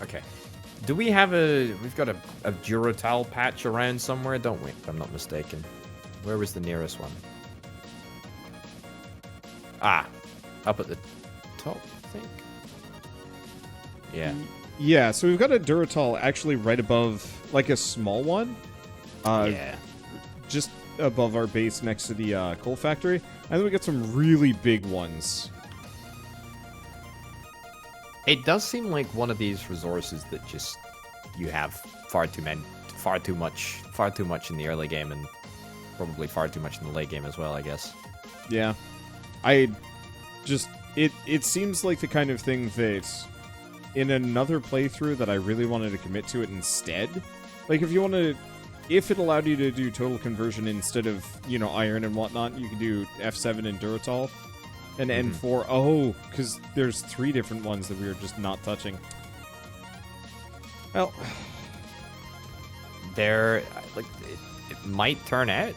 Okay. Do we have we've got a Durotal patch around somewhere, don't we? If I'm not mistaken. Where was the nearest one? Ah, up at the top, I think. Yeah. Yeah, so we've got a Durotal actually right above, like a small one. Yeah. Just above our base next to the coal factory. And then we got some really big ones. It does seem like one of these resources that just you have far too much in the early game, and probably far too much in the late game as well, I guess. Yeah. It seems like the kind of thing that in another playthrough that I really wanted to commit to it instead. Like, if it allowed you to do total conversion instead of, iron and whatnot, you could do F7 and Durotal. And N4. Oh, because there's 3 different ones that we were just not touching. Well, It might turn out.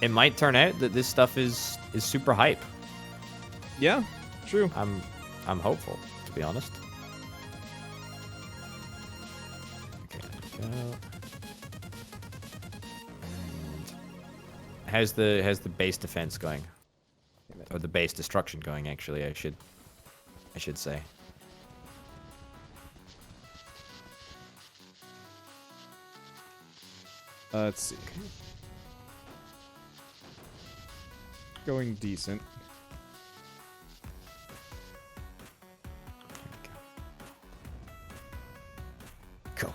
It might turn out that this stuff is super hype. yeah, true. I'm hopeful, to be honest. Okay, there we go. And how's the base defense going? Or the base destruction going, actually, I should say. Let's see. Going decent. Cool.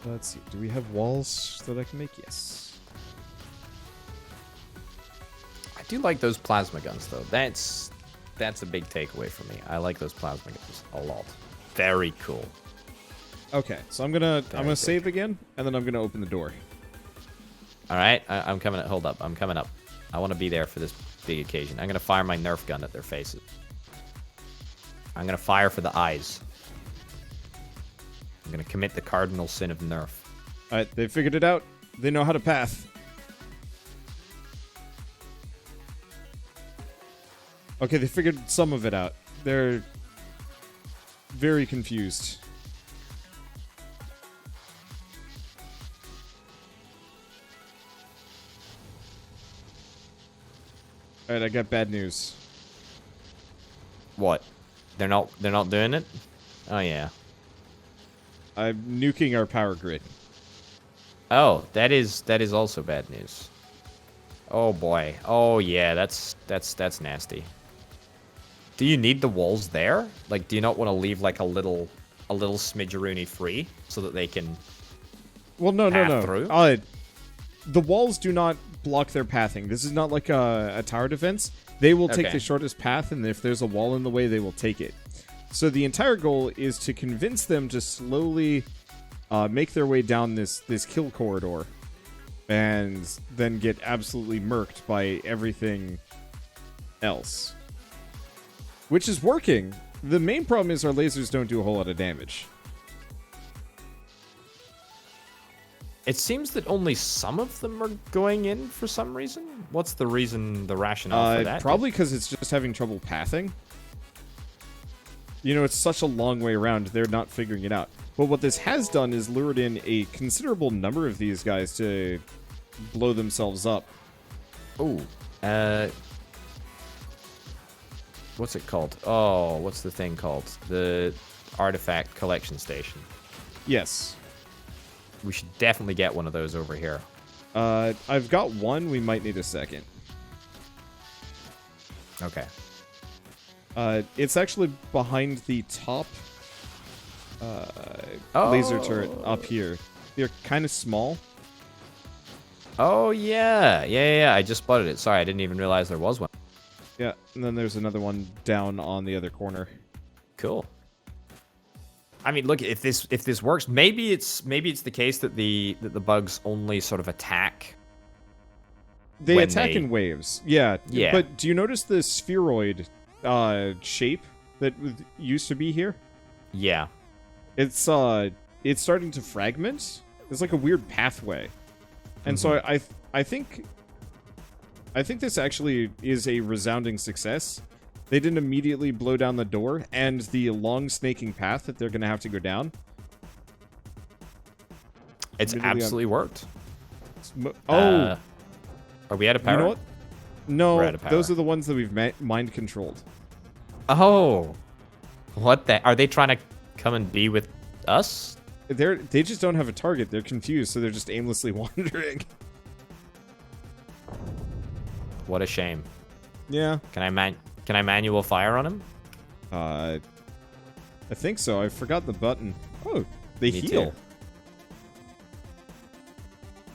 Let's see. Do we have walls that I can make? Yes. I do like those plasma guns, though. That's a big takeaway for me. I like those plasma guns a lot. Very cool. Okay, so I'm gonna save again, and then I'm gonna open the door. All right, I'm coming. Hold up, I'm coming up. I want to be there for this big occasion. I'm gonna fire my Nerf gun at their faces. I'm gonna fire for the eyes. I'm gonna commit the cardinal sin of Nerf. All right, they figured it out. They know how to path. Okay, they figured some of it out. They're very confused. Alright, I got bad news. What? They're not doing it? Oh yeah. I'm nuking our power grid. Oh, that is also bad news. Oh boy. Oh yeah, that's nasty. Do you need the walls there? Like, do you not want to leave like a little smidgeroony free so that they can path through? The walls do not block their pathing. This is not like a tower defense. They will take the shortest path, and if there's a wall in the way, they will take it. So the entire goal is to convince them to slowly make their way down this kill corridor, and then get absolutely murked by everything else. Which is working. The main problem is our lasers don't do a whole lot of damage. It seems that only some of them are going in for some reason. What's the rationale for that? Probably because it's just having trouble pathing. It's such a long way around, they're not figuring it out. But what this has done is lured in a considerable number of these guys to blow themselves up. Ooh. What's it called? Oh, what's the thing called? The artifact collection station. Yes. We should definitely get one of those over here. I've got one. We might need a second. Okay. It's actually behind the top laser turret up here. They're kind of small. Oh, yeah. I just spotted it. Sorry, I didn't even realize there was one. Yeah, and then there's another one down on the other corner. Cool. I mean, look, if this works, maybe it's the case that the bugs only sort of attack. They attack in waves. Yeah. But do you notice the spheroid shape that used to be here? Yeah. It's starting to fragment. It's like a weird pathway. And so I think this actually is a resounding success. They didn't immediately blow down the door, and the long snaking path that they're going to have to go down. It's absolutely worked. Oh! Are we out of power? You know what? No, We're out of power. those are the ones that we've mind controlled. Oh! What the? Are they trying to come and be with us? They just don't have a target. They're confused, so they're just aimlessly wandering. What a shame. Yeah. Can I manual fire on him? I think so. I forgot the button. Oh, they Me heal. too.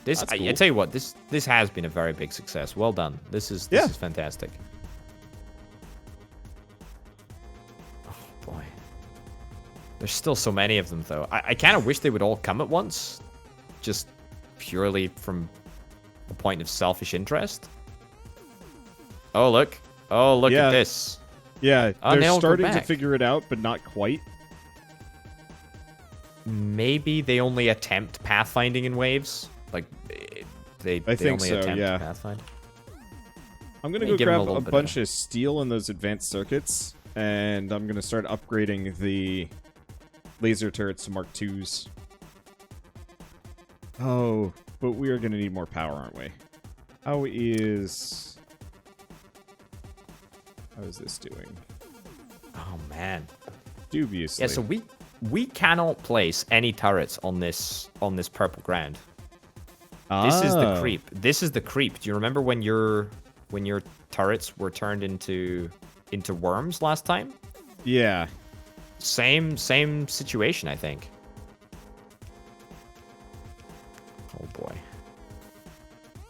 This That's cool. I tell you what, this has been a very big success. Well done. This is fantastic. Oh boy. There's still so many of them though. I kind of wish they would all come at once. Just purely from a point of selfish interest. Oh look. Oh look at this. Yeah, Oh, they're they'll go starting to back. figure it out, but not quite. Maybe they only attempt pathfinding in waves. Like they think only so, attempt yeah. to pathfind. I'm gonna Maybe go give 'em a grab a little bit bunch of steel in those advanced circuits, and I'm gonna start upgrading the laser turrets to Mark IIs. Oh, but we are gonna need more power, aren't we? How is this doing? Oh man. Dubiously. Yeah, so we cannot place any turrets on this purple ground. This is the creep. This is the creep. Do you remember when your turrets were turned into worms last time? Yeah. Same situation, I think. Oh boy.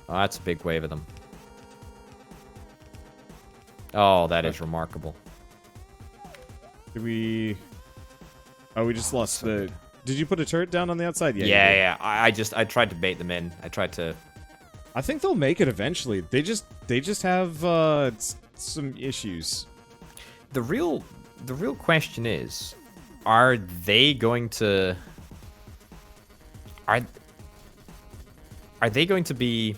Oh, that's a big wave of them. Oh, that is remarkable. Did we... Oh, we just lost the... Did you put a turret down on the outside? Yeah. Yeah. I tried to bait them in. I tried to... I think they'll make it eventually. They just have some issues. The real question is, are they going to... Are they going to be...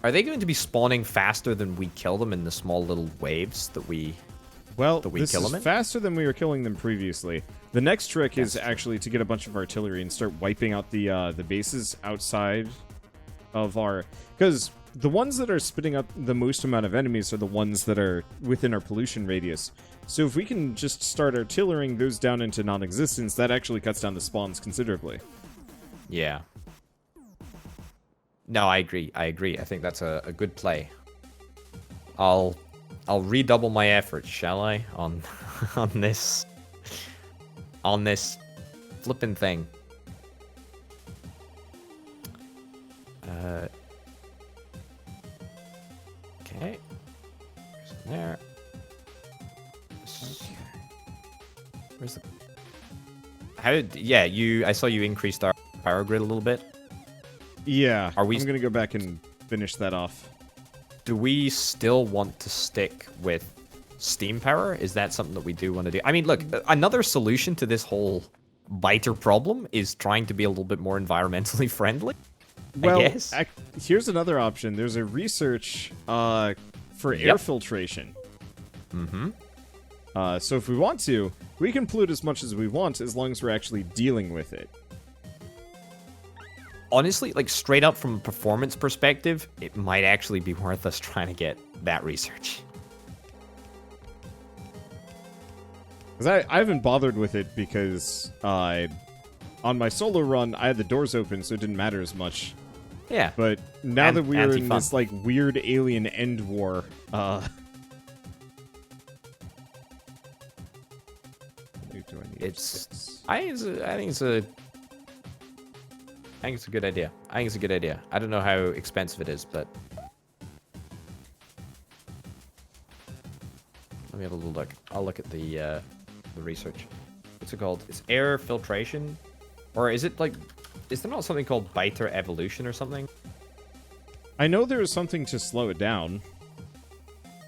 Are they going to be spawning faster than we kill them in the small little waves that we... Well, that we this kill is them in? faster than we were killing them previously. The next trick is actually to get a bunch of artillery and start wiping out the bases outside of our... Because the ones that are spitting out the most amount of enemies are the ones that are within our pollution radius. So if we can just start artillerying those down into non-existence, that actually cuts down the spawns considerably. Yeah. No, I agree. I think that's a good play. I'll redouble my efforts, shall I? On this flippin' thing. Okay. There. Where's the... I saw you increased our power grid a little bit. Yeah, I'm gonna go back and finish that off. Do we still want to stick with steam power? Is that something that we do want to do? I mean, look, another solution to this whole biter problem is trying to be a little bit more environmentally friendly. Well, I guess. Here's another option. There's a research for air filtration. Mm-hmm. So if we want to, we can pollute as much as we want as long as we're actually dealing with it. Honestly, like straight up from a performance perspective, it might actually be worth us trying to get that research. Because I haven't bothered with it because on my solo run, I had the doors open, so it didn't matter as much. Yeah. But now that we are in anti-fun. this like weird alien end war, do I need it's I think it's a good idea. I think it's a good idea. I don't know how expensive it is, but let me have a little look. I'll look at the research. What's it called? It's air filtration, or is it like? Is there not something called biter evolution or something? I know there is something to slow it down,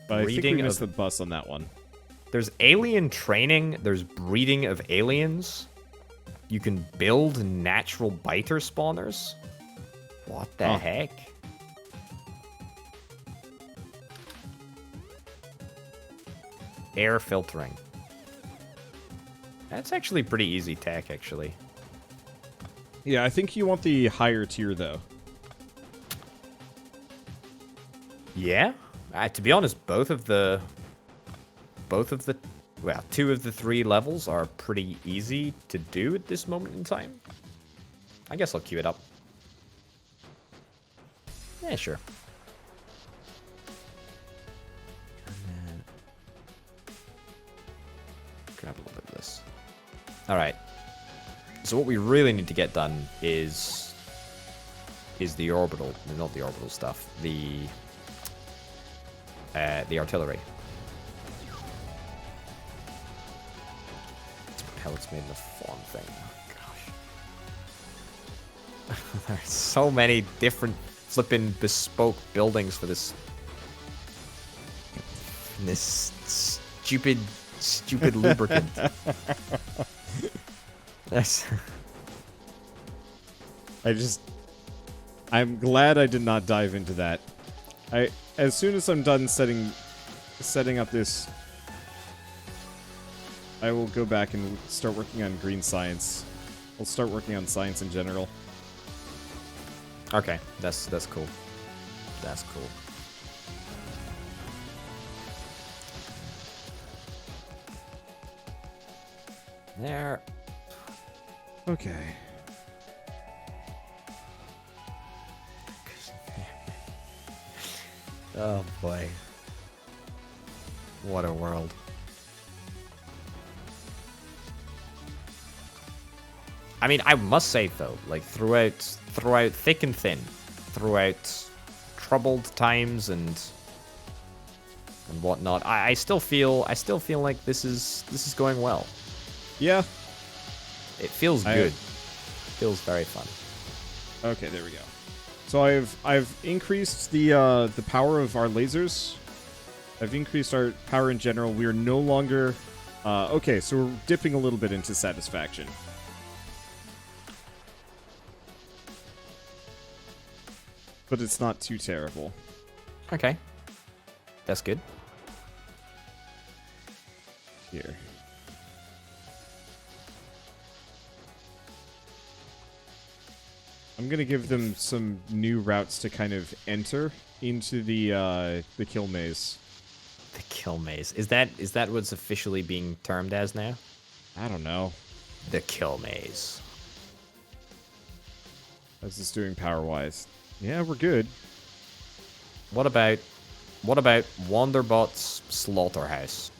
but I think we Breeding missed of- the bus on that one. There's alien training. There's breeding of aliens. You can build natural biter spawners. What the heck? Air filtering. That's actually pretty easy tech, actually. Yeah, I think you want the higher tier, though. Yeah? To be honest, both of the... Well, 2 of the 3 levels are pretty easy to do at this moment in time. I guess I'll queue it up. Yeah, sure. Grab a little bit of this. Alright. So what we really need to get done is the orbital, not the orbital stuff, the artillery. Pellets made in the farm thing. Oh, gosh. There's so many different flippin' bespoke buildings for this stupid lubricant. That's... I'm glad I did not dive into that. As soon as I'm done setting up this, I will go back and start working on green science. I'll start working on science in general. Okay, that's cool. That's cool. There. Okay. Oh boy. What a world. I mean, I must say though, like throughout thick and thin, throughout troubled times and whatnot, I still feel like this is going well. Yeah. It feels good. Feels very fun. Okay, there we go. So I've increased the power of our lasers. I've increased our power in general. We are no longer okay, so we're dipping a little bit into satisfaction. But it's not too terrible. Okay. That's good. Here. I'm gonna give them some new routes to kind of enter into the kill maze. The kill maze. Is that what's officially being termed as now? I don't know. The kill maze. How's this doing power-wise? Yeah, we're good. What about Wanderbot's slaughterhouse?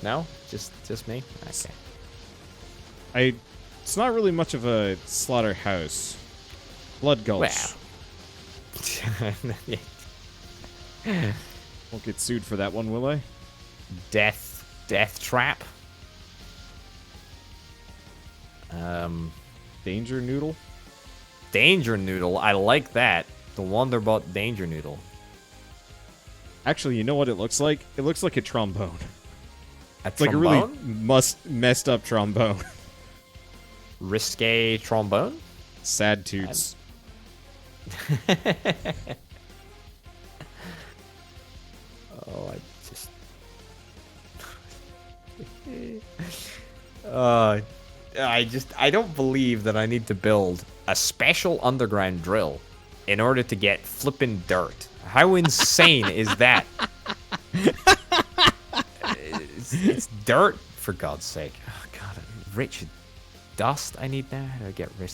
No? Just me? Okay. It's not really much of a slaughterhouse. Blood Gulch. Wow. Won't get sued for that one, will I? Death trap. Danger Noodle? Danger Noodle. I like that. The Wanderbot Danger Noodle. Actually, you know what it looks like? It looks like a trombone. It's like a really messed up trombone. Risque trombone? Sad toots. Oh, I don't believe that I need to build a special underground drill in order to get flippin' dirt. How insane is that? It's dirt, for God's sake. Oh, God, rich dust I need now? How do I get rich?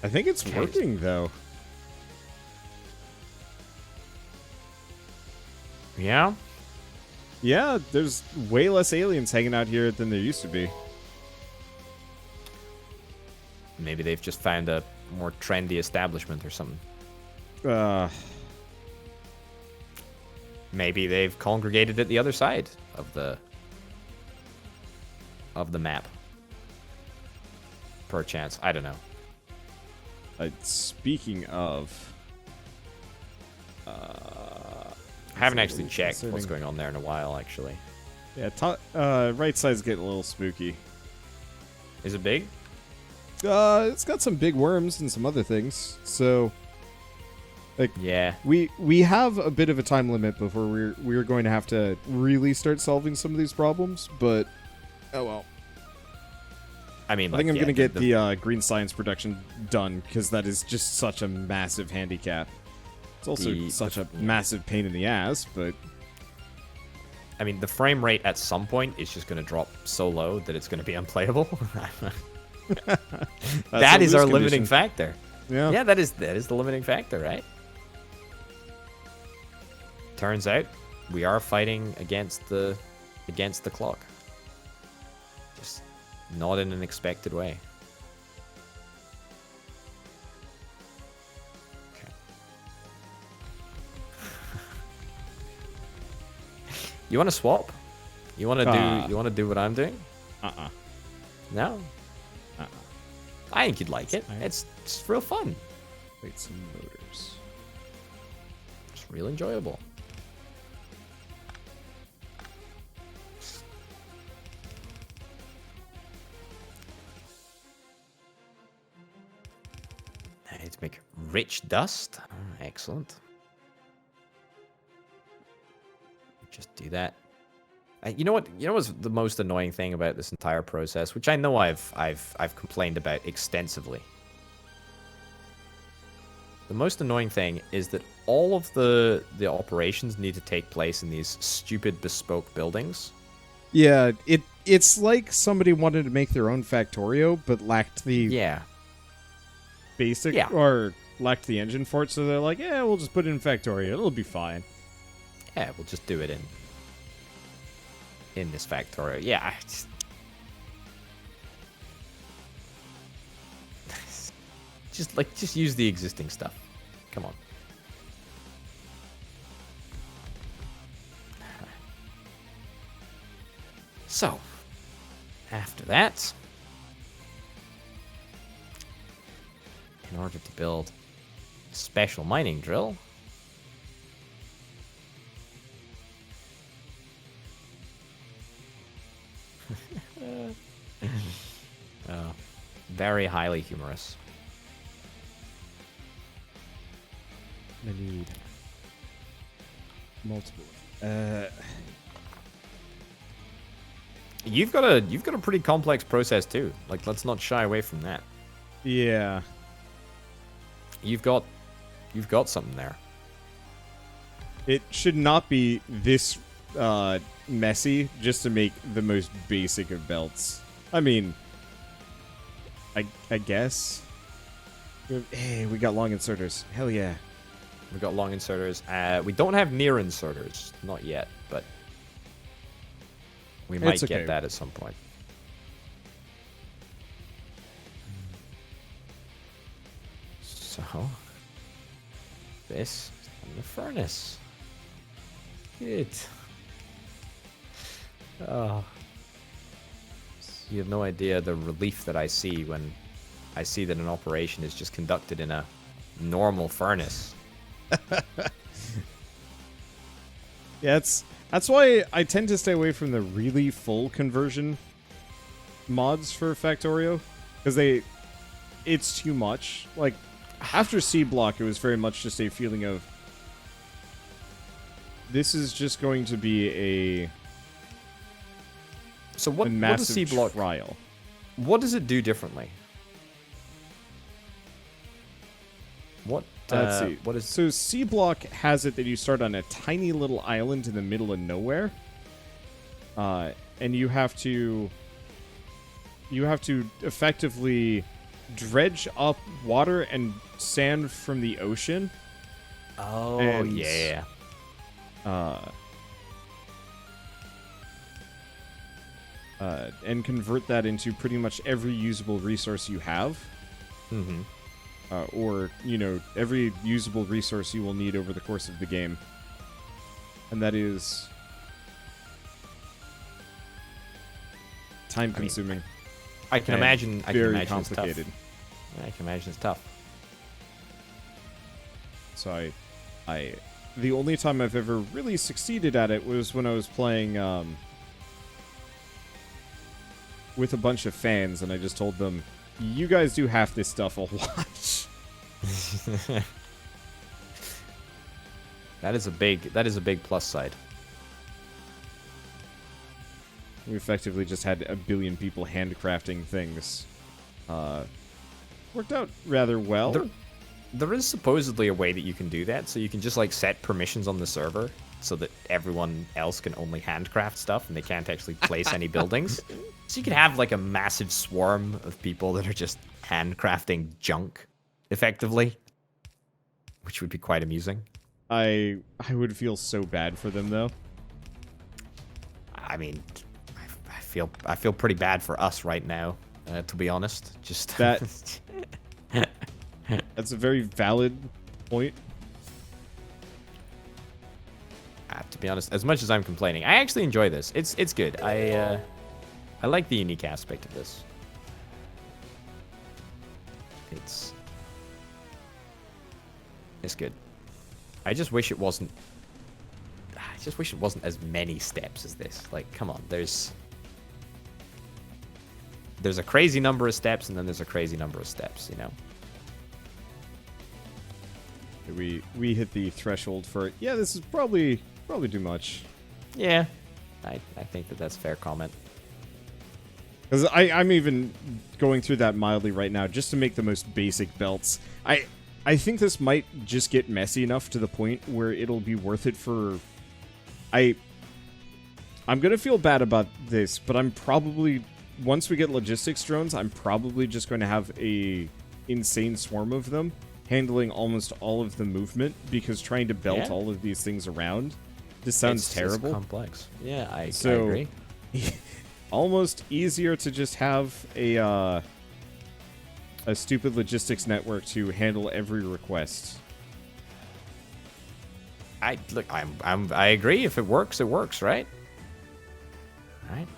I think it's working, though. Yeah? Yeah, there's way less aliens hanging out here than there used to be. Maybe they've just found a more trendy establishment or something. Maybe they've congregated at the other side of the map. Perchance. I don't know. Speaking of... I haven't actually checked what's going on there in a while, actually. Yeah, right side's getting a little spooky. Is it big? It's got some big worms and some other things. So, like, Yeah. we have a bit of a time limit before we're going to have to really start solving some of these problems. But oh well. I mean, I think I'm going to get the green science production done because that is just such a massive handicap. It's also such a massive pain in the ass, but I mean, the frame rate at some point is just going to drop so low that it's going to be unplayable. That is our limiting factor. Yeah, that is the limiting factor, right? Turns out we are fighting against the clock. Just not in an expected way. Okay. You want to swap? You want to do what I'm doing? No. I think you'd like it. It's real fun. Wait, some motors. It's real enjoyable. I need to make rich dust. Oh, excellent. Just do that. You know what? You know what's the most annoying thing about this entire process, which I know I've complained about extensively. The most annoying thing is that all of the operations need to take place in these stupid bespoke buildings. Yeah, it's like somebody wanted to make their own Factorio, but lacked the basic or lacked the engine for it, so they're like, yeah, we'll just put it in Factorio. It'll be fine. Yeah, we'll just do it in this Factorio. Yeah. Just use the existing stuff. Come on. So, after that, in order to build a special mining drill, oh, very highly humorous. I need multiple. You've got a pretty complex process too. Like, let's not shy away from that. Yeah. You've got something there. It should not be this messy just to make the most basic of belts. I mean, I guess. Hey, we got long inserters. Hell yeah. We got long inserters. We don't have near inserters, not yet, but we might get that at some point. So, this is the furnace. Good. Oh. You have no idea the relief that I see when I see that an operation is just conducted in a normal furnace. Yeah, that's why I tend to stay away from the really full conversion mods for Factorio, because it's too much. Like, after C Block, it was very much just a feeling of this is just going to be a what does C Block trial. What does it do differently? What? Let's see. What is so C Block has it that you start on a tiny little island in the middle of nowhere, and you have to effectively dredge up water and sand from the ocean. Oh, and, yeah. And convert that into pretty much every usable resource you have. Mm-hmm. Or, every usable resource you will need over the course of the game. And that is time-consuming. I can imagine. Very complicated. I can imagine it's tough. So the only time I've ever really succeeded at it was when I was playing with a bunch of fans, and I just told them, you guys do half this stuff a lot. That is a big plus side. We effectively just had a billion people handcrafting things. Worked out rather well. There is supposedly a way that you can do that, so you can just like set permissions on the server so that everyone else can only handcraft stuff and they can't actually place any buildings. So you can have like a massive swarm of people that are just handcrafting junk, effectively, which would be quite amusing. I would feel so bad for them though. I mean, I feel pretty bad for us right now, to be honest. Just that. That's a very valid point. To be honest, as much as I'm complaining, I actually enjoy this. It's good. I like the unique aspect of this. It's good. I just wish it wasn't. I just wish it wasn't as many steps as this. Like, come on, there's a crazy number of steps, and then there's a crazy number of steps. You know. We hit the threshold for, yeah, this is probably too much. Yeah, I think that's a fair comment. Because I'm even going through that mildly right now just to make the most basic belts. I think this might just get messy enough to the point where it'll be worth it for... I'm going to feel bad about this, but I'm probably... Once we get logistics drones, I'm probably just going to have a insane swarm of them handling almost all of the movement, because trying to belt all of these things around just sounds terrible. It's complex. Yeah, I agree. Almost easier to just have a stupid logistics network to handle every request. I agree. If it works, right? Right.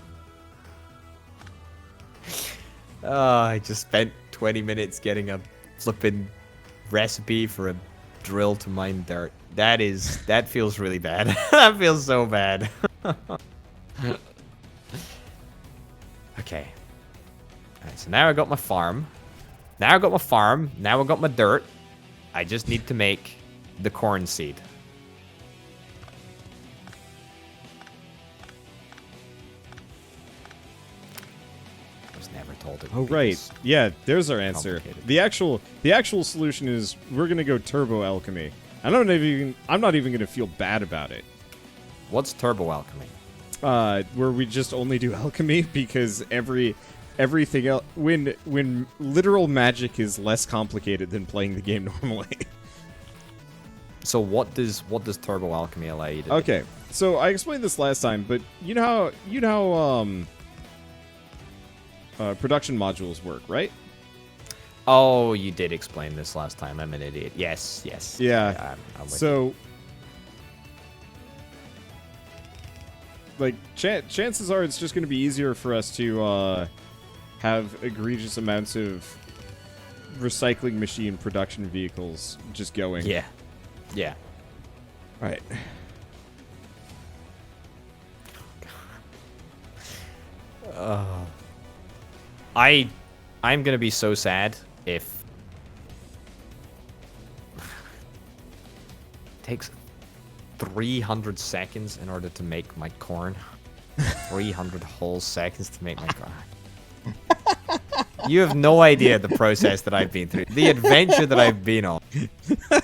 Oh, I just spent 20 minutes getting a flippin' recipe for a drill to mine dirt. That feels really bad. That feels so bad. Okay. Alright, so now I got my farm. Now I got my dirt. I just need to make the corn seed. Told it. Oh right, yeah. There's our answer. The actual solution is we're gonna go turbo alchemy. I'm not even gonna feel bad about it. What's turbo alchemy? Where we just only do alchemy because everything else, when literal magic is less complicated than playing the game normally. So what does turbo alchemy allow you to do? Okay, so I explained this last time, but you know how production modules work, right? Oh, you did explain this last time. I'm an idiot. Yes. Yeah. I'm with so, you. like, chances are it's just going to be easier for us to have egregious amounts of recycling machine production vehicles just going. Yeah. All right. I'm gonna be so sad if it takes 300 seconds in order to make my corn. 300 whole seconds to make my corn. You have no idea the process that I've been through, the adventure that I've been on,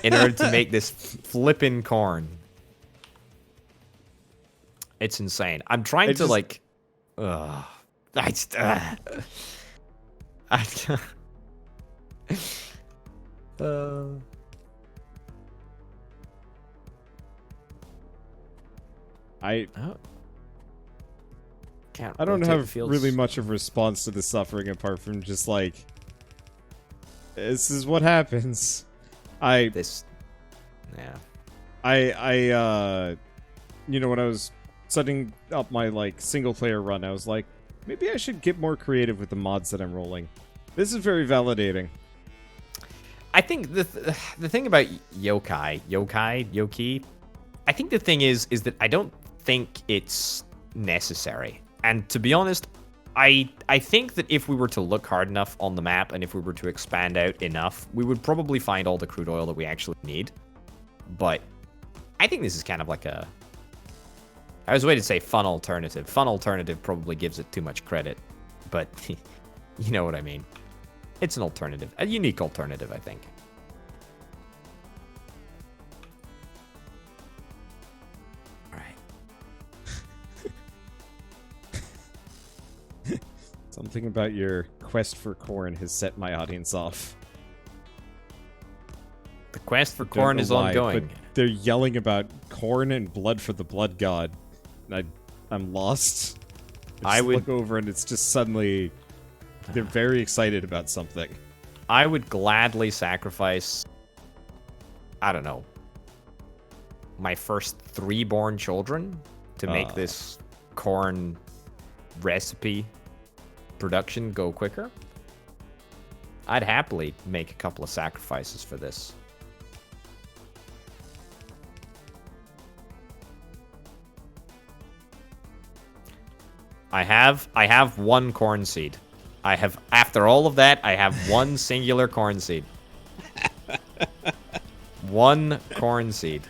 in order to make this flippin' corn. It's insane. I'm trying to like. I just. I can't I don't have really much of a response to the suffering apart from just like, this is what happens. Yeah. You know, when I was setting up my like single player run, I was like, maybe I should get more creative with the mods that I'm rolling. This is very validating. I think the thing about Yoki, I think the thing is that I don't think it's necessary. And to be honest, I think that if we were to look hard enough on the map and if we were to expand out enough, we would probably find all the crude oil that we actually need. But I think this is kind of like a... I was waiting to say fun alternative. Fun alternative probably gives it too much credit. But you know what I mean. It's an alternative. A unique alternative, I think. Something about your quest for corn has set my audience off. The quest for corn is ongoing. But they're yelling about corn and blood for the blood god. And I'm lost. I would look over and it's just suddenly... They're very excited about something. I would gladly sacrifice... I don't know. My first 3 born children to make this corn recipe production go quicker. I'd happily make a couple of sacrifices for this. I have 1 corn seed. After all of that, I have 1 singular corn seed. 1 corn seed.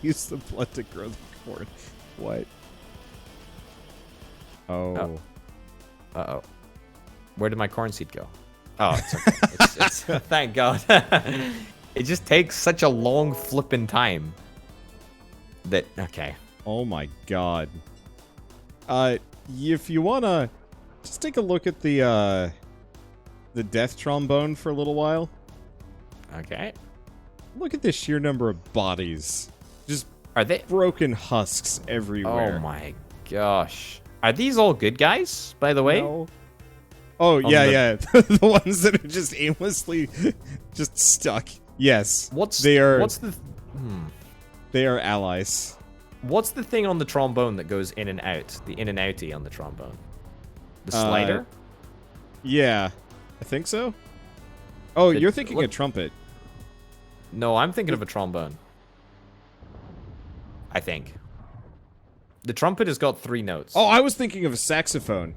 Use the blood to grow the corn. What? Oh. Uh-oh. Where did my corn seed go? Oh, it's okay. it's thank God. It just takes such a long flipping time. That, okay. Oh my God. If you wanna, just take a look at the death trombone for a little while. Okay. Look at the sheer number of bodies. Just are they broken husks everywhere. Oh my gosh. Are these all good guys, by the way? No. Oh, yeah. The ones that are just aimlessly just stuck. Yes. They are allies. What's the thing on the trombone that goes in and out? The in and outy on the trombone? The slider? Yeah. I think so. Oh, you're thinking a trumpet. No, I'm thinking of a trombone. I think. The trumpet has got 3 notes. Oh, I was thinking of a saxophone.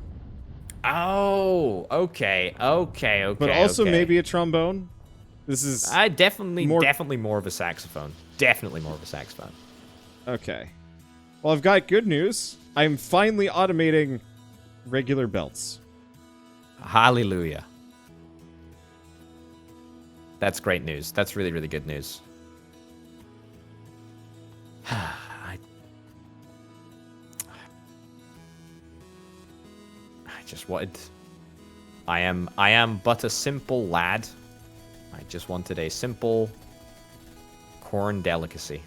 Oh, okay. But also maybe a trombone. This is definitely more of a saxophone. Definitely more of a saxophone. Okay. Well, I've got good news. I'm finally automating regular belts. Hallelujah. That's great news. That's really, really good news. I just wanted... I am but a simple lad. I just wanted a simple corn delicacy.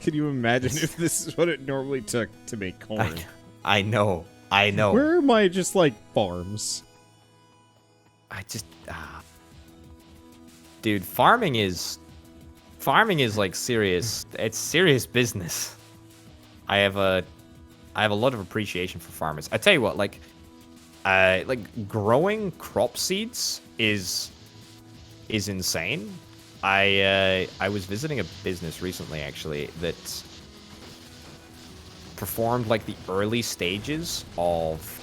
Can you imagine if this is what it normally took to make corn? I know. Where are my just like farms? Dude, farming is like serious. It's serious business. I have a lot of appreciation for farmers. I tell you what, like growing crop seeds is insane. I was visiting a business recently actually that performed like the early stages of...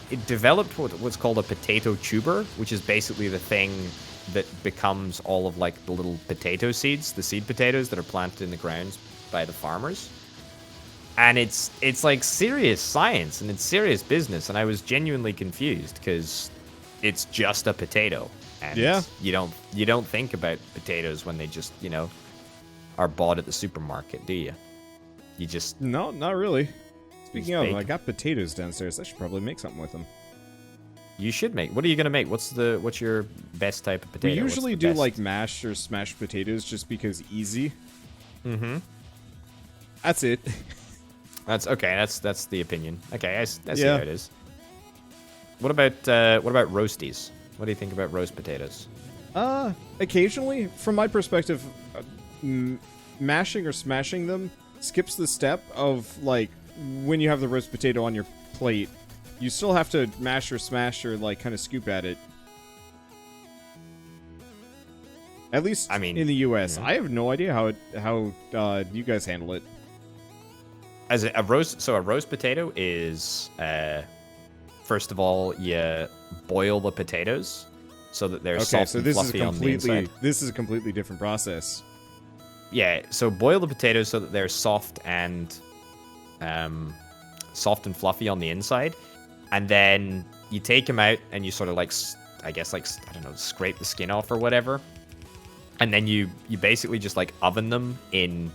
It developed what's called a potato tuber, which is basically the thing that becomes all of like the little potato seeds, the seed potatoes that are planted in the ground by the farmers. And it's like serious science and it's serious business, and I was genuinely confused because it's just a potato. And yeah. You don't think about potatoes when they just, are bought at the supermarket, do you? You just... No, not really. Speaking of, I got potatoes downstairs. I should probably make something with them. You should make. What are you gonna make? What's your best type of potato? We usually do like mashed or smashed potatoes just because easy. Mm-hmm. That's it. That's okay. That's the opinion. Okay, I see how it is. What about roasties? What do you think about roast potatoes? Occasionally, from my perspective, mashing or smashing them skips the step of like when you have the roast potato on your plate, you still have to mash or smash or like kind of scoop at it. At least, in the U.S. I have no idea how you guys handle it. As a roast, so a roast potato is, first of all, you boil the potatoes so that they're soft and fluffy on the inside. This is a completely different process. Yeah, so boil the potatoes so that they're soft and fluffy on the inside, and then you take them out and you sort of like, I guess like, I don't know, scrape the skin off or whatever, and then you basically just like oven them in,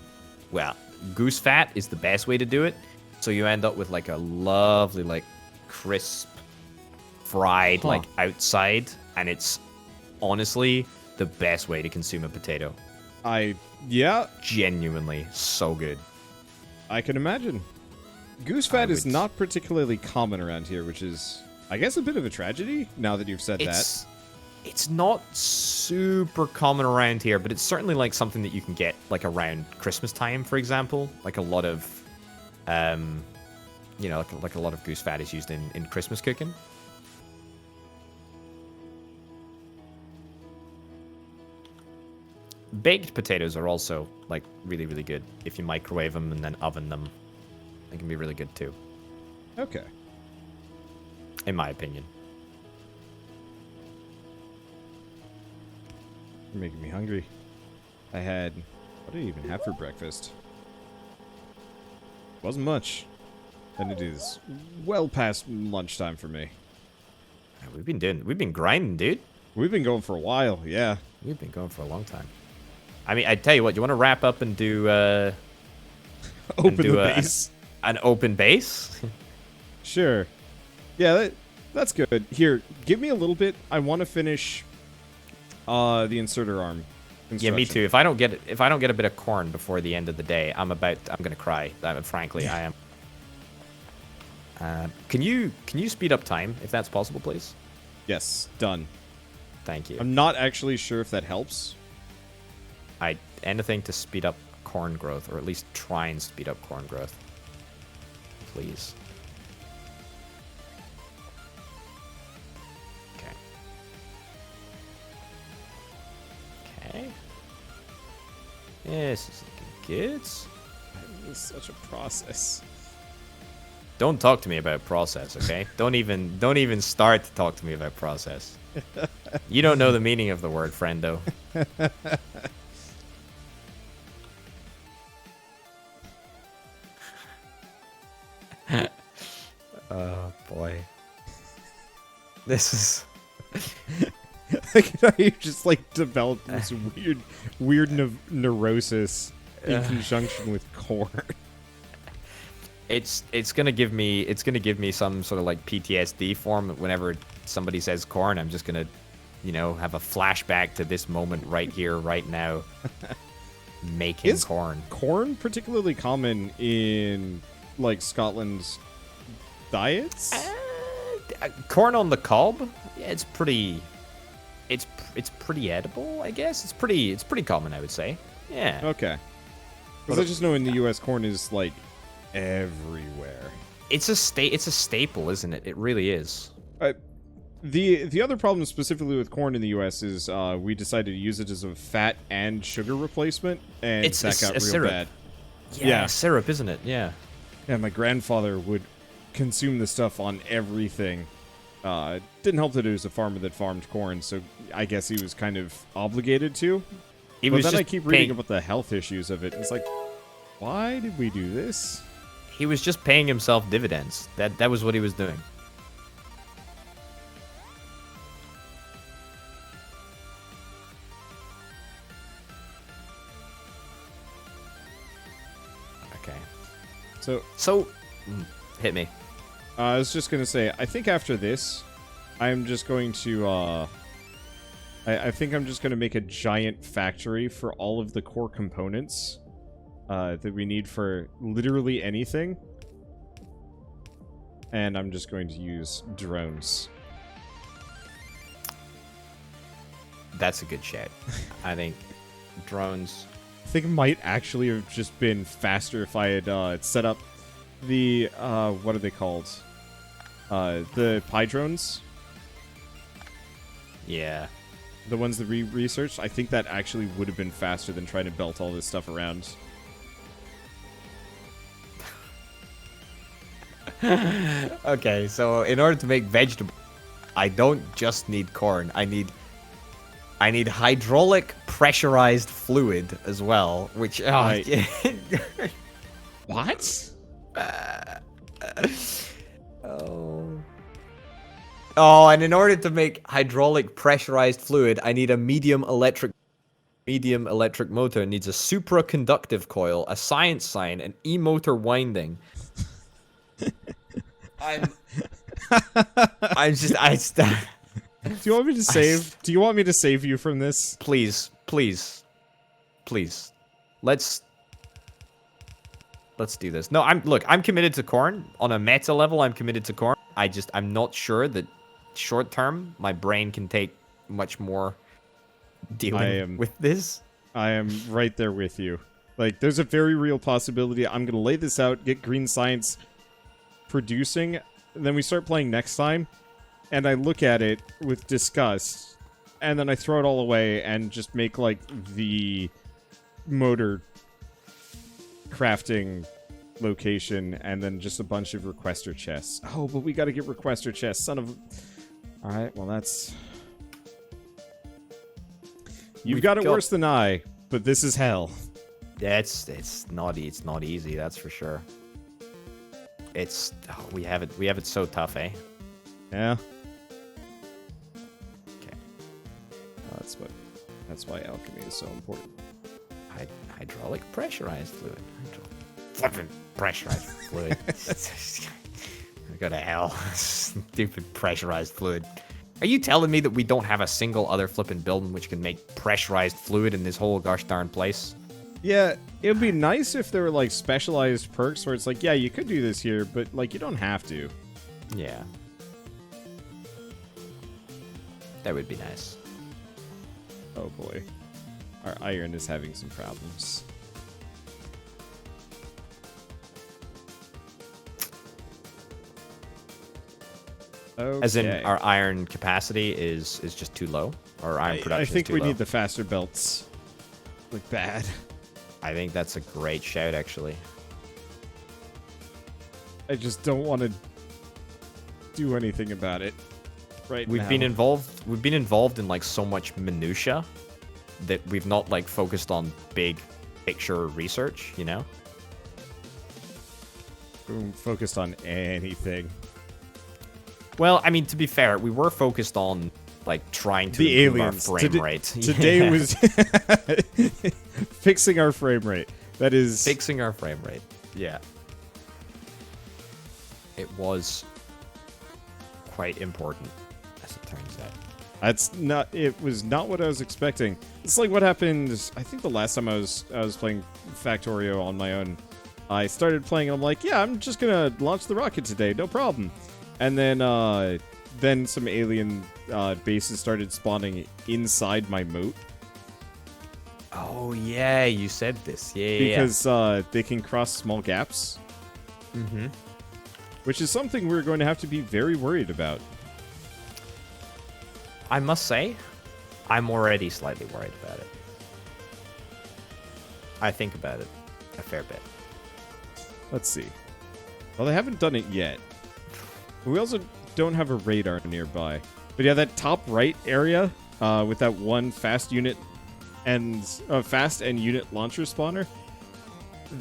well, goose fat is the best way to do it. So you end up with like a lovely like crisp fried like outside, and it's honestly the best way to consume a potato. Yeah, genuinely so good. I can imagine. Goose fat is not particularly common around here, which is, I guess, a bit of a tragedy now that you've said that. It's not super common around here, but it's certainly like something that you can get like around Christmas time, for example. Like a lot of, you know, like a lot of goose fat is used in Christmas cooking. Baked potatoes are also like really, really good. If you microwave them and then oven them, they can be really good too. Okay. In my opinion. You're making me hungry. What did I even have for breakfast? Wasn't much. Then it is well past lunchtime for me. We've been grinding, dude. We've been going for a while, yeah. We've been going for a long time. I mean, I tell you what, you want to wrap up and do open the base? An open base? Sure. Yeah, that's good. Here, give me a little bit. I want to finish the inserter arm. Yeah, me too. If I don't get a bit of corn before the end of the day, I'm gonna cry. Frankly, I am. Can you speed up time if that's possible, please? Yes, done. Thank you. I'm not actually sure if that helps. Anything to speed up corn growth, or at least try and speed up corn growth, please. Okay. This is looking good. This is such a process. Don't talk to me about process, okay? Don't even start to talk to me about process. You don't know the meaning of the word, friendo. Oh boy. This is Like, you just like developed this weird neurosis in conjunction with corn. It's gonna give me some sort of like PTSD form whenever somebody says corn. I'm just gonna, you know, have a flashback to this moment right here, right now. Making corn. Corn particularly common in like Scotland's diets? Corn on the cob? Yeah, it's pretty edible, I guess. It's pretty common, I would say. Yeah. Okay. Because I just know in the US corn is like everywhere. It's a staple, isn't it? It really is. The other problem specifically with corn in the US is we decided to use it as a fat and sugar replacement, and that got real syrup. Bad. Yeah, syrup, isn't it? Yeah. Yeah, my grandfather would consume this stuff on everything. It didn't help that it was a farmer that farmed corn, so I guess he was kind of obligated to. But then I keep reading about the health issues of it. It's like, why did we do this? He was just paying himself dividends. That was what he was doing. Okay. So hit me. I was just going to say, I think after this, I'm just going to, I think I'm just going to make a giant factory for all of the core components that we need for literally anything. And I'm just going to use drones. That's a good shout. I think drones... I think it might actually have just been faster if I had set up the, what are they called? The pie drones? Yeah. The ones that we researched? I think that actually would have been faster than trying to belt all this stuff around. Okay, so in order to make vegetable, I don't just need corn. I need hydraulic pressurized fluid as well, which What? Oh, and in order to make hydraulic pressurized fluid, I need a medium electric motor. It needs a supraconductive coil, a science sign, an e-motor winding. I'm just Do you want me to save? Do you want me to save you from this? Please. Let's do this. No, I'm committed to corn. On a meta level, I'm committed to corn. I'm not sure that short term my brain can take much more dealing with this. I am right there with you. Like, there's a very real possibility I'm gonna lay this out, get green science producing, and then we start playing next time, and I look at it with disgust, and then I throw it all away and just make, like, the motor crafting location, and then just a bunch of requester chests. Oh, but we gotta get requester chests, son of... Alright, well that's... You've got it worse than I, but this is hell. Yeah, it's not easy, that's for sure. We have it so tough, eh? Yeah. Okay. That's why alchemy is so important. Hydraulic pressurized fluid. Flippin' pressurized fluid. Go to hell. Stupid pressurized fluid. Are you telling me that we don't have a single other flippin' building which can make pressurized fluid in this whole gosh darn place? Yeah, it would be nice if there were, like, specialized perks where it's like, yeah, you could do this here, but, like, you don't have to. Yeah. That would be nice. Oh, boy. Our iron is having some problems. Okay. As in, our iron capacity is just too low? Or iron production I think is too we low? need the faster belts. Like, bad. I think that's a great shout, actually. I just don't want to do anything about it right now. We've been involved in, like, so much minutia that we've not, like, focused on big picture research, you know? We're focused on anything. Well, I mean, to be fair, we were focused on, like, trying to the improve aliens. our frame rate. Today was fixing our frame rate. That is... Fixing our frame rate. Yeah. It was quite important, as it turns out. It was not what I was expecting. It's like what happened, I think the last time I was playing Factorio on my own. I started playing and I'm like, yeah, I'm just gonna launch the rocket today, no problem. And then some alien bases started spawning inside my moat. Oh, yeah, you said this. Yeah, because they can cross small gaps. Mm-hmm. Which is something we're going to have to be very worried about. I must say, I'm already slightly worried about it. I think about it a fair bit. Let's see. Well, they haven't done it yet. We also don't have a radar nearby. But yeah, that top right area with that one fast unit and fast and unit launcher spawner,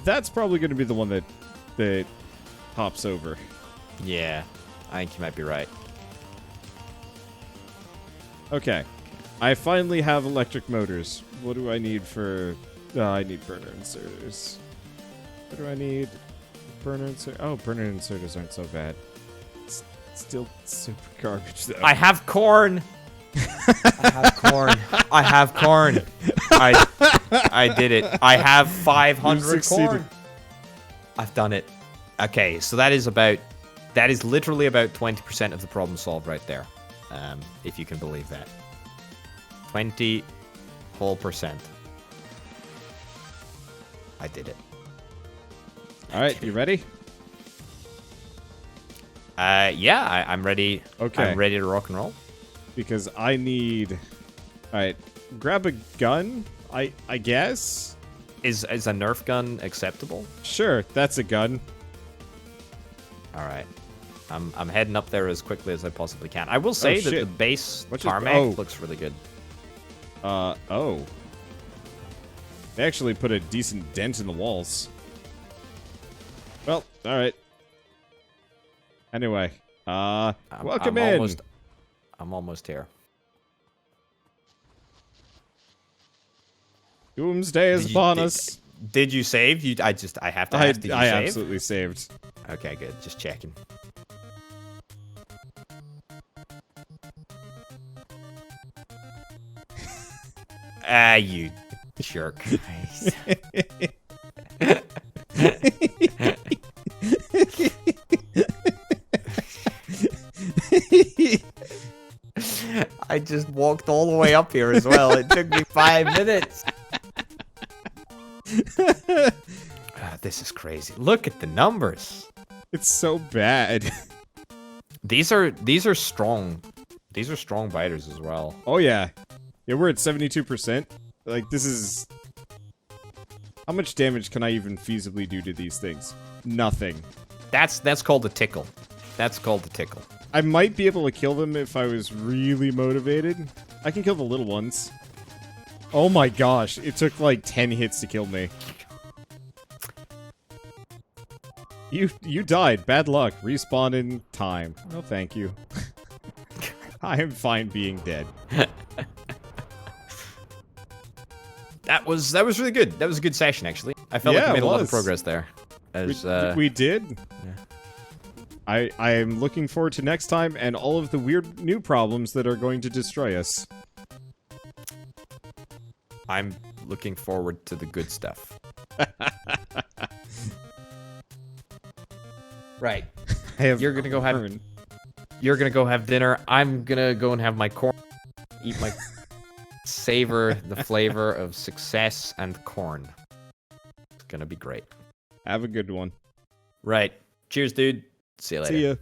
that's probably going to be the one that hops over. Yeah, I think you might be right. Okay, I finally have electric motors. What do I need for... I need burner inserters. What do I need? Burner inserters. Oh, burner inserters aren't so bad. It's still super garbage, though. I have corn! I have corn. I have corn. I did it. I have 500 corn. I've done it. Okay, so that is literally about 20% of the problem solved right there. If you can believe that. 20 whole %. I did it. All right, you ready? Yeah, I'm ready. Okay. I'm ready to rock and roll. Because I need... Alright, grab a gun, I guess? Is a Nerf gun acceptable? Sure, that's a gun. All right. I'm heading up there as quickly as I possibly can. I will say that the base tarmac looks really good. Oh. They actually put a decent dent in the walls. Well, all right. Anyway, welcome in. I'm almost here. Doomsday is upon us. Did you save? I have to ask, did you I save? absolutely saved. Okay, good. Just checking. Ah, you jerk. I just walked all the way up here as well. It took me 5 minutes. This is crazy. Look at the numbers. It's so bad. These are strong. These are strong biters as well. Oh yeah. Yeah, we're at 72%. Like, this is... How much damage can I even feasibly do to these things? Nothing. That's called a tickle. That's called a tickle. I might be able to kill them if I was really motivated. I can kill the little ones. Oh my gosh, it took like 10 hits to kill me. You died. Bad luck. Respawn in time. No, thank you. I am fine being dead. That was really good. That was a good session, actually. I felt like we made a lot of progress there. We did. Yeah. I am looking forward to next time and all of the weird new problems that are going to destroy us. I'm looking forward to the good stuff. Right. You're gonna go have dinner. I'm gonna go and have my corn. Eat my savor the flavor of success and corn. It's gonna be great. Have a good one. Right. Cheers, dude. See you later. See ya.